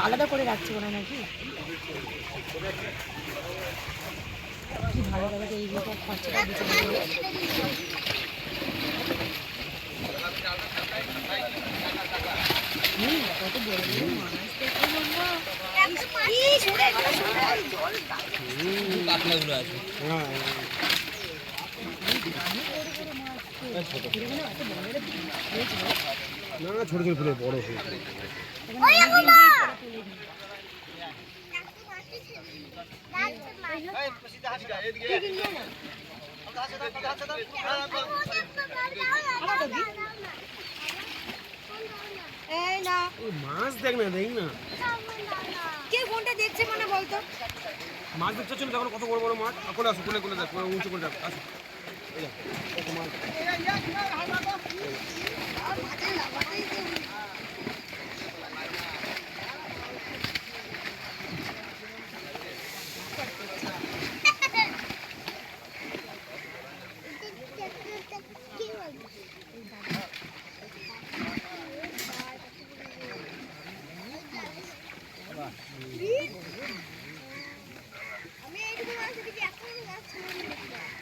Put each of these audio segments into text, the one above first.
আলাদা করে রাখছে ওরা নাকি কি ভালো লাগে এই বিয়েটা খরচাটা দিতে কত বড় মাছ কাতলাগুলো আছে না ছোট ছোট ফুলে বড় ফুল মাছ দেখ না দেখ না কে কোনটা দেখছে মানে বলতো মাছ দেখতে চলে তখন কত বড় বড় মাছ কোলে আসো কোলে কোলে দেখ উঁচু করে দেখ আসো কত মাছ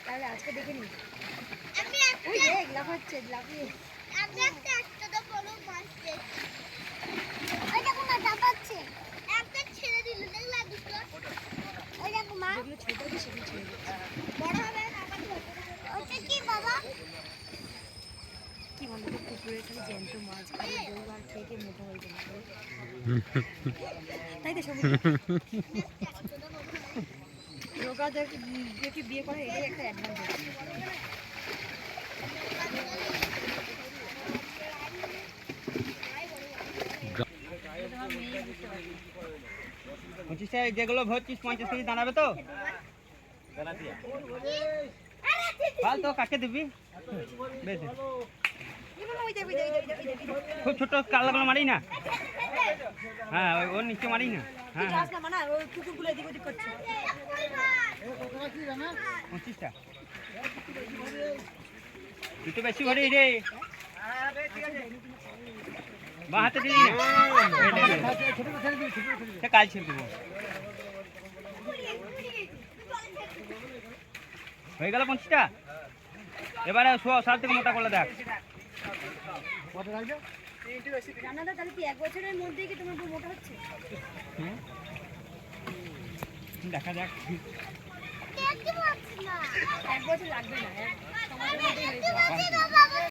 তাহলে আজকে দেখে নি ওই দেখ লাফাচ্ছে লাফিয়ে আমি একটা তো বড় মাছ দেখছি ওই দেখো না লাফাচ্ছে একটা ছেড়ে দিল দেখলা দুটো ওই দেখো মা যেগুলো ছোট আছে সেগুলো ছেড়ে দিচ্ছে বড় হবে ওটা কি বাবা কি বলতো পুকুরে খালি জ্যান্ত মাছ খালি দুবার খেয়ে খেয়ে মোটা হয়ে যাবে তাই তো সবাই রোগাদেরকে বিয়ে করে এটাই একটা অ্যাডভান্টেজ পঁচিশটা যেগুলো ভরছিস 50 কেজি দাঁড়াবে তো ফাল তো কাকে দিবি বেশ খুব ছোট কালাগুলো মারি না হ্যাঁ ওর নিচে মারি না হ্যাঁ 25টা তুই তো বেশি ভরি রে বা হাতে দিলি না কাল ছেড়ে দেবো হয়ে গেল 25টা এবারে 100 থেকে মোটা করলে দেখ রান্নাটা তাহলে কি এক বছরের মধ্যেই কি তোমার মোটা হচ্ছে দেখা যাক দেখতে পাচ্ছি না এক বছর লাগবে না এক সমাজের মধ্যেই হয়ে যাবে দেখতে পাচ্ছি না বাবা